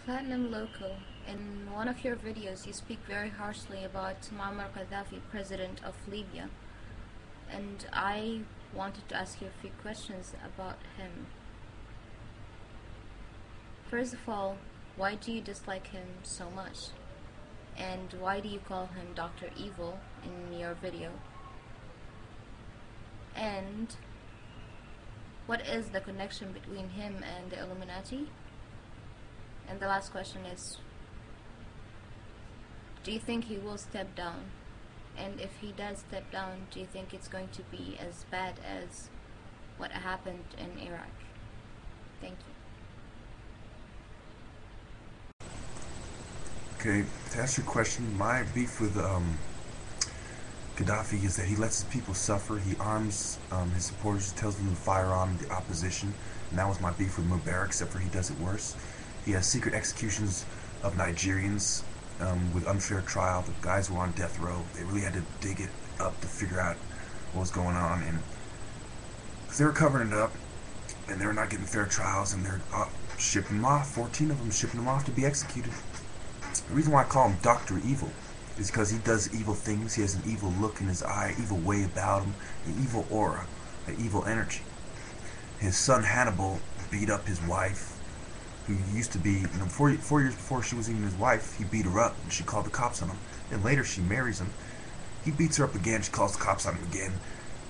Platinumloco, in one of your videos you speak very harshly about Gadaffi, president of Libya, and I wanted to ask you a few questions about him. First of all, why do you dislike him so much? And why do you call him Dr. Evil in your video? And what is the connection between him and the Illuminati? And the last question is, do you think he will step down? And if he does step down, do you think it's going to be as bad as what happened in Iraq? Thank you. Okay, to answer your question, my beef with Gaddafi is that he lets his people suffer. He arms his supporters, tells them to fire on the opposition, and that was my beef with Mubarak, except for he does it worse. He has secret executions of Nigerians with unfair trial. The guys were on death row. They really had to dig it up to figure out what was going on, and because they were covering it up, and they were not getting fair trials, and they're shipping them off. 14 of them shipping them off to be executed. The reason why I call him Dr. Evil is because he does evil things. He has an evil look in his eye, evil way about him, an evil aura, an evil energy. His son Hannibal beat up his wife, who used to be, 4 years before she was even his wife. He beat her up and she called the cops on him. And later she marries him. He beats her up again, she calls the cops on him again.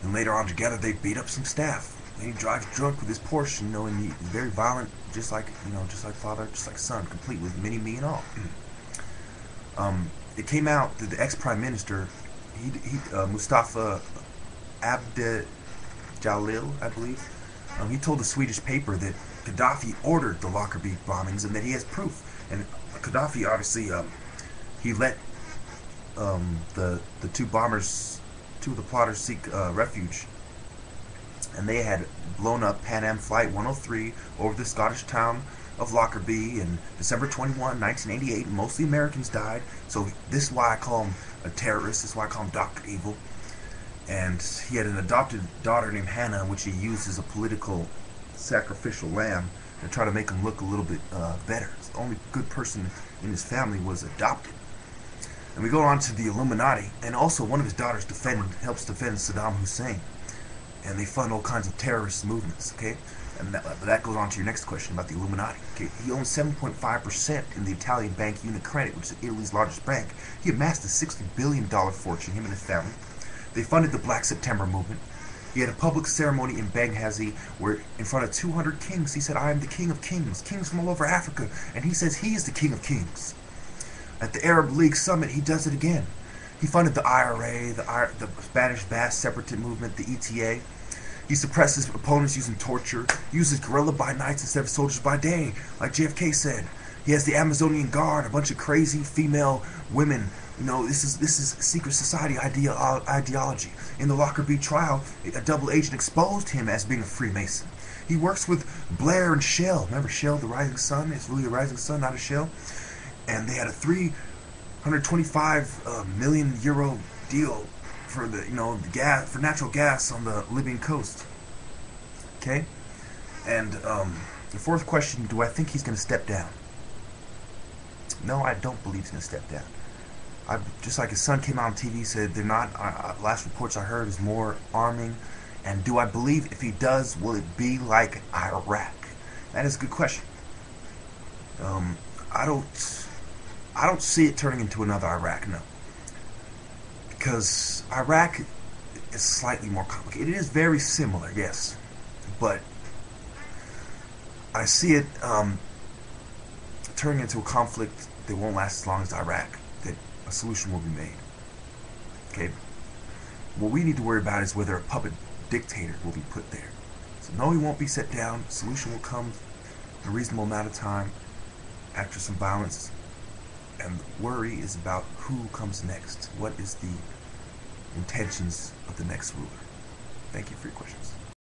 And later on together they beat up some staff. And he drives drunk with his Porsche, and he's very violent, just like father, just like son, complete with mini-me and all. It came out that the ex-prime minister, Mustafa Abdel-Jalil, I believe, he told the Swedish paper that Gaddafi ordered the Lockerbie bombings and that he has proof. And Gaddafi, obviously, he let the two of the plotters seek refuge. And they had blown up Pan Am Flight 103 over the Scottish town of Lockerbie in December 21, 1988. And mostly Americans died. So this is why I call him a terrorist. This is why I call him Dr. Evil. And he had an adopted daughter named Hannah, which he used as a political sacrificial lamb to try to make him look a little bit better. The only good person in his family was adopted. And we go on to the Illuminati, and also one of his daughters helps defend Saddam Hussein, and they fund all kinds of terrorist movements. Okay, and that goes on to your next question about the Illuminati. Okay, he owns 7.5% in the Italian bank Unicredit, which is Italy's largest bank. He amassed a $60 billion fortune, him and his family. They funded the Black September movement. He had a public ceremony in Benghazi where, in front of 200 kings, he said, "I am the king of kings," kings from all over Africa, and he says he is the king of kings. At the Arab League summit, he does it again. He funded the IRA, the Spanish Basque Separatist movement, the ETA. He suppresses opponents using torture, uses guerrilla by night instead of soldiers by day, like JFK said. He has the Amazonian Guard, a bunch of crazy female women. This is secret society ideology. In the Lockerbie trial, a double agent exposed him as being a Freemason. He works with Blair and Shell. Remember Shell, the rising sun? It's really a rising sun, not a shell. And they had a 325 million euro deal for the for natural gas on the Libyan coast. Okay, and the fourth question: do I think he's going to step down? No, I don't believe he's going to step down. Just like his son came out on TV, said they're not. Last reports I heard is more arming. And do I believe if he does, will it be like Iraq? That is a good question. I don't see it turning into another Iraq, no. Because Iraq is slightly more complicated. It is very similar, yes, but I see it turning into a conflict that won't last as long as Iraq. That a solution will be made. Okay. What we need to worry about is whether a puppet dictator will be put there. So no, he won't be set down. The solution will come in a reasonable amount of time after some violence. And the worry is about who comes next. What is the intentions of the next ruler? Thank you for your questions.